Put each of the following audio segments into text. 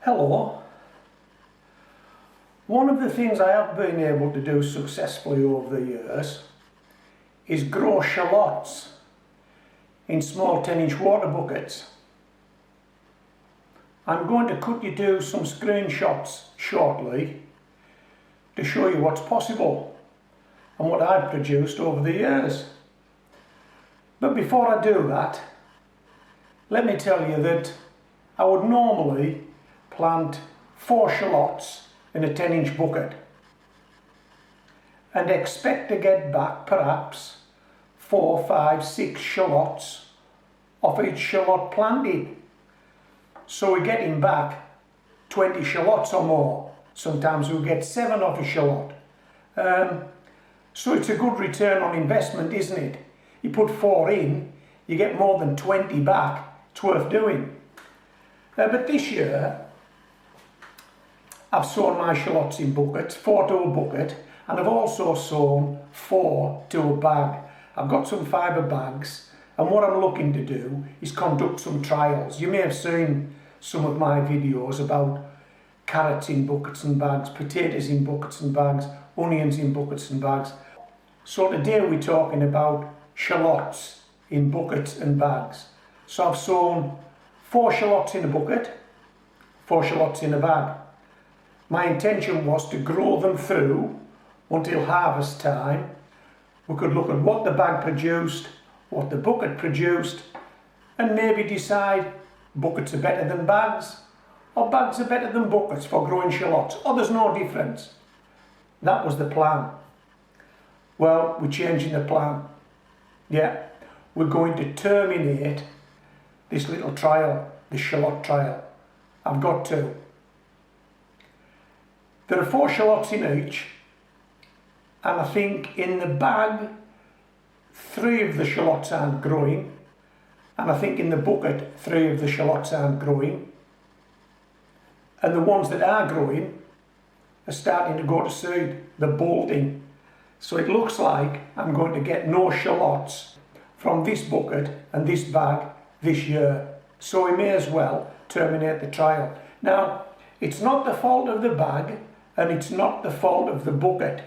Hello. One of the things I have been able to do successfully over the years is grow shallots in small 10-inch water buckets. I'm going to cut you to some screenshots shortly to show you what's possible and what I've produced over the years. But before I do that, let me tell you that I would normally plant 4 shallots in a 10-inch bucket and expect to get back perhaps 4, 5, 6 shallots off each shallot planted. So we're getting back 20 shallots or more. Sometimes we'll get 7 off a shallot. So it's a good return on investment, isn't it? You put 4 in, you get more than 20 back. It's worth doing. But this year, I've sown my shallots in buckets, 4 to a bucket, and I've also sown 4 to a bag. I've got some fibre bags, and what I'm looking to do is conduct some trials. You may have seen some of my videos about carrots in buckets and bags, potatoes in buckets and bags, onions in buckets and bags. So today we're talking about shallots in buckets and bags. So I've sown 4 shallots in a bucket, 4 shallots in a bag. My intention was to grow them through until harvest time. We could look at what the bag produced, what the bucket produced, and maybe decide buckets are better than bags, or bags are better than buckets for growing shallots, or there's no difference. That was the plan. Well, we're changing the plan. Yeah, we're going to terminate this little trial, this shallot trial. I've got 2. There are 4 shallots in each, and I think in the bag 3 of the shallots aren't growing, and I think in the bucket 3 of the shallots aren't growing, and the ones that are growing are starting to go to seed. They're bolting. So it looks like I'm going to get no shallots from this bucket and this bag this year. So we may as well terminate the trial. Now, it's not the fault of the bag and it's not the fault of the bucket.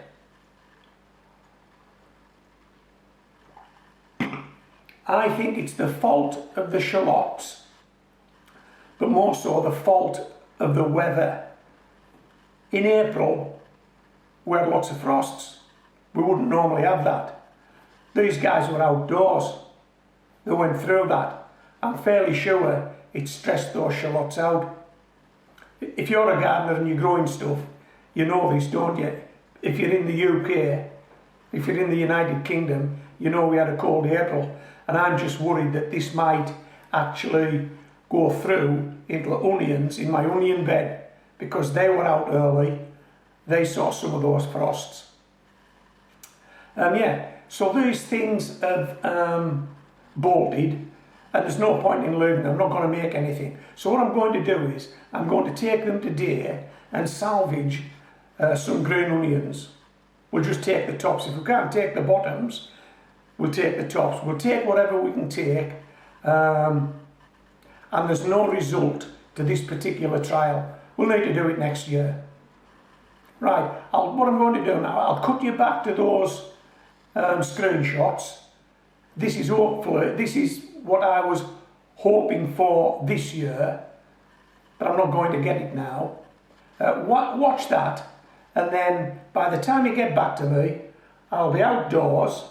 I think it's the fault of the shallots, but more so the fault of the weather. In April, we had lots of frosts. We wouldn't normally have that. These guys were outdoors. They went through that. I'm fairly sure it stressed those shallots out. If you're a gardener and you're growing stuff, you know this, don't you? If you're in the UK, if you're in the United Kingdom, you know we had a cold April, and I'm just worried that this might actually go through into onions in my onion bed, because they were out early. They saw some of those frosts. Yeah, so these things have bolted, and there's no point in leaving them. I'm not going to make anything. So what I'm going to do is I'm going to take them today and salvage some green onions. We'll just take the tops. If we can't take the bottoms, we'll take the tops. We'll take whatever we can take, and there's no result to this particular trial. We'll need to do it next year. Right, what I'm going to do now, I'll cut you back to those screenshots. This is what I was hoping for this year, but I'm not going to get it now. Watch that, and then by the time you get back to me, I'll be outdoors.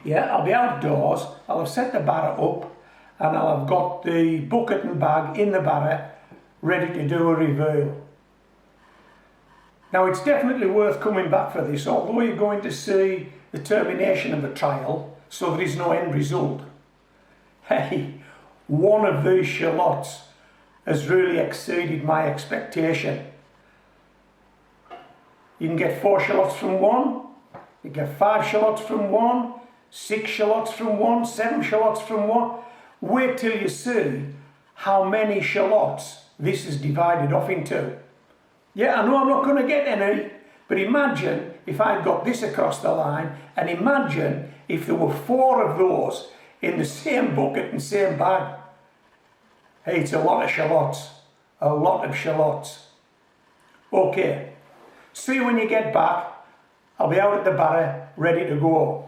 Yeah, I'll be outdoors. I'll have set the barrow up, and I'll have got the bucket and bag in the barrow ready to do a reveal. Now, it's definitely worth coming back for this, although you're going to see the termination of a trial, so there is no end result. Hey, one of these shallots has really exceeded my expectation. You can get 4 shallots from one, you get 5 shallots from one, 6 shallots from one, 7 shallots from one. Wait till you see how many shallots this is divided off into. Yeah, I know I'm not going to get any, but imagine if I'd got this across the line, and imagine if there were 4 of those in the same bucket and same bag. Hey, it's a lot of shallots. A lot of shallots. Okay, see you when you get back. I'll be out at the barrow, ready to go.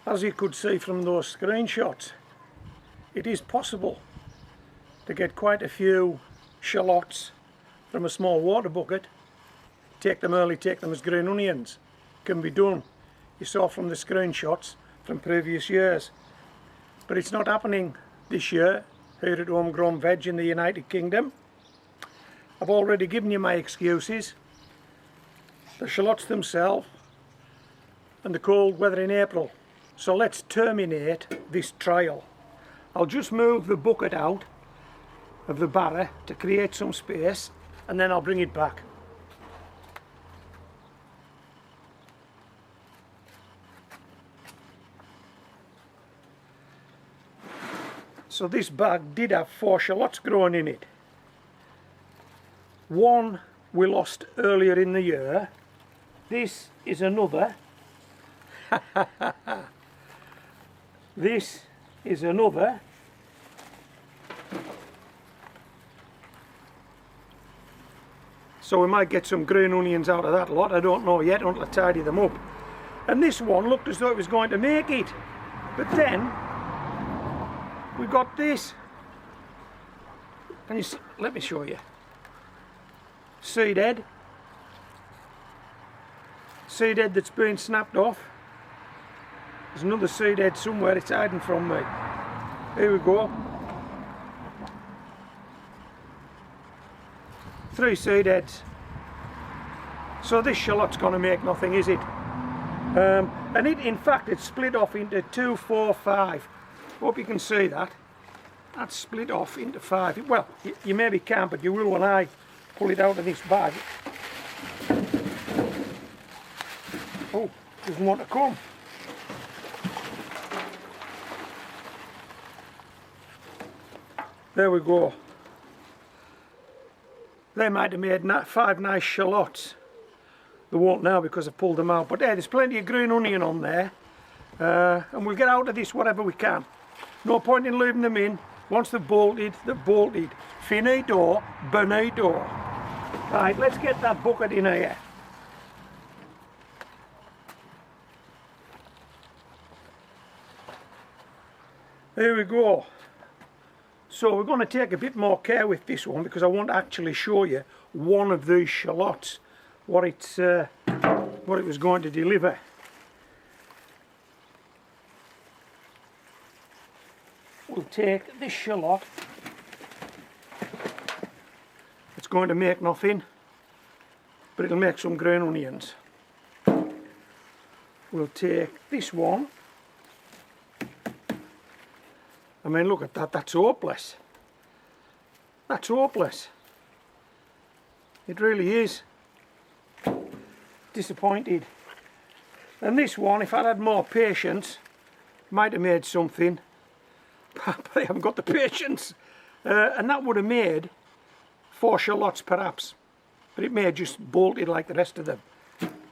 As you could see from those screenshots, it is possible to get quite a few shallots from a small water bucket. Take them early, take them as green onions. Can be done. You saw from the screenshots from previous years. But it's not happening this year here at Homegrown Veg in the United Kingdom. I've already given you my excuses. The shallots themselves and the cold weather in April. So let's terminate this trial. I'll just move the bucket out of the barrow to create some space, and then I'll bring it back. So this bag did have 4 shallots growing in it. One we lost earlier in the year. This is another. This is another. So we might get some green onions out of that lot. I don't know yet until I tidy them up. And this one looked as though it was going to make it. But then we got this. Can you see? Let me show you. Seed head. Seed head that's been snapped off. There's another seed head somewhere, it's hiding from me. Here we go. 3 seed heads. So this shallot's going to make nothing, is it? And it, in fact, it's split off into 2, 4, 5. Hope you can see that. That's split off into 5. Well, you maybe can't, but you will when I pull it out of this bag. Oh, doesn't want to come. There we go. They might have made 5 nice shallots. They won't now because I've pulled them out. But hey, there's plenty of green onion on there. And we'll get out of this whatever we can. No point in leaving them in. Once they're bolted, they're bolted. Finito, bonito. Right, let's get that bucket in here. Here we go. So we're going to take a bit more care with this one because I want to actually show you one of these shallots, what it was going to deliver. We'll take this shallot. It's going to make nothing, but it'll make some green onions. We'll take this one. I mean, look at that, that's hopeless. That's hopeless. It really is. Disappointed. And this one, if I'd had more patience, might have made something. But I haven't got the patience. And that would have made 4 shallots perhaps. But it may have just bolted like the rest of them.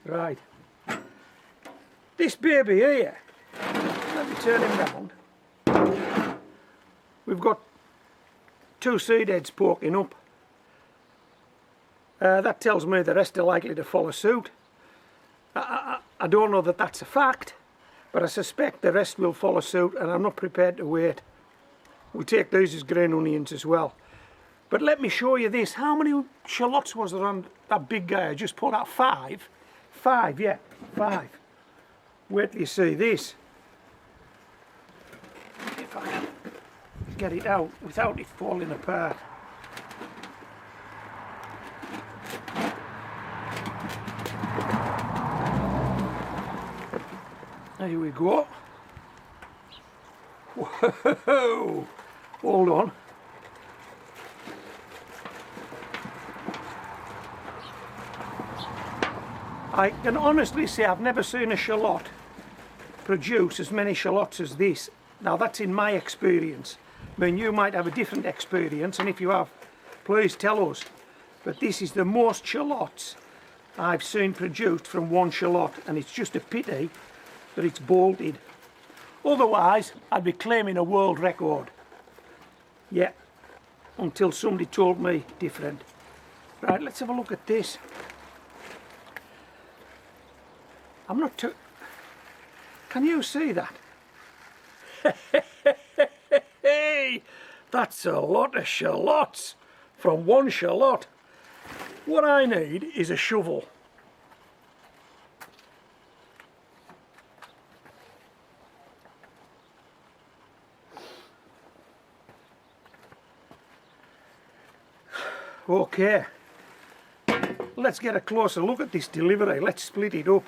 Right. This baby here, let me turn him round. We've got 2 seed heads poking up. That tells me the rest are likely to follow suit. I don't know that that's a fact, but I suspect the rest will follow suit, and I'm not prepared to wait. We'll take these as green onions as well. But let me show you this. How many shallots was there on that big guy? I just pulled out 5. 5, yeah, 5. Wait till you see this. If I can get it out without it falling apart. There we go. Whoa! Hold on. I can honestly say I've never seen a shallot produce as many shallots as this. Now that's in my experience. I mean, you might have a different experience, and if you have, please tell us. But this is the most shallots I've seen produced from one shallot, and it's just a pity that it's bolted. Otherwise, I'd be claiming a world record. Yeah, until somebody told me different. Right, let's have a look at this. I'm not too... Can you see that? Hey, that's a lot of shallots from one shallot. What I need is a shovel. Okay, let's get a closer look at this delivery. Let's split it up.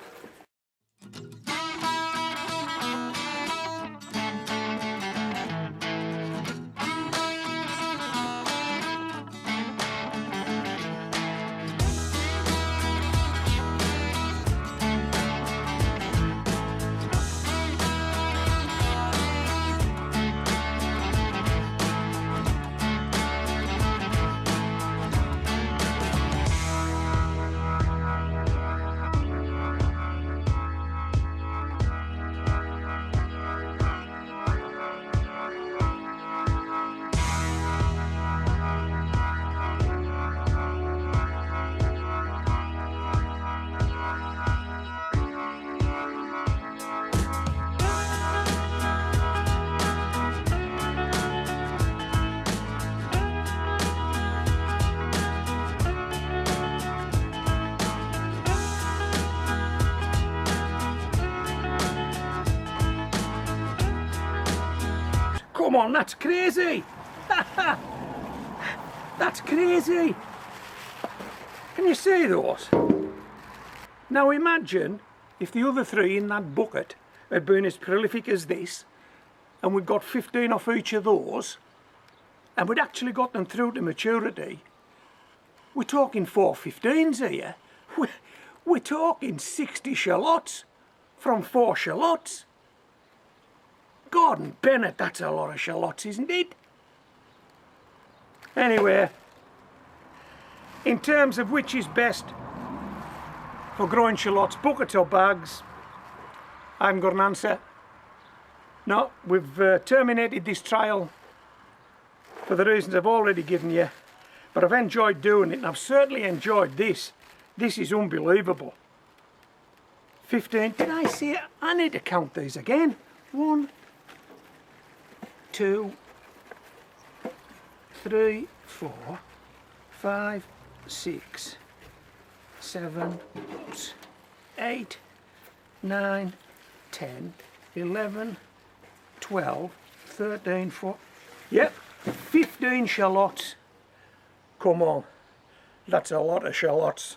Come on, that's crazy! That's crazy! Can you see those? Now imagine if the other 3 in that bucket had been as prolific as this, and we'd got 15 off each of those, and we'd actually got them through to maturity. We're talking 4 15s here. We're talking 60 shallots from 4 shallots. Gordon Bennett, that's a lot of shallots, isn't it? Anyway, in terms of which is best for growing shallots, buckets or bags, I haven't got an answer. No, we've terminated this trial for the reasons I've already given you, but I've enjoyed doing it, and I've certainly enjoyed this. This is unbelievable. 15, did I see it? I need to count these again. 1, 2, 3, 4, 5, 6, 7, 8, 9, 10, 11, 12, 13, 14, yep, 15 shallots. Come on, that's a lot of shallots.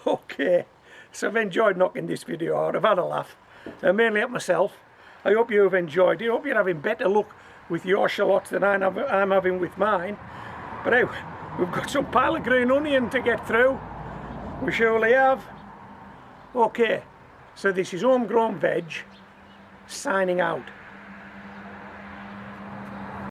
Okay, so I've enjoyed knocking this video out. I've had a laugh, mainly at myself. I hope you've enjoyed it. I hope you're having better luck with your shallots than I'm having with mine. But hey, we've got some pile of green onion to get through. We surely have. Okay, so this is Homegrown Veg, signing out.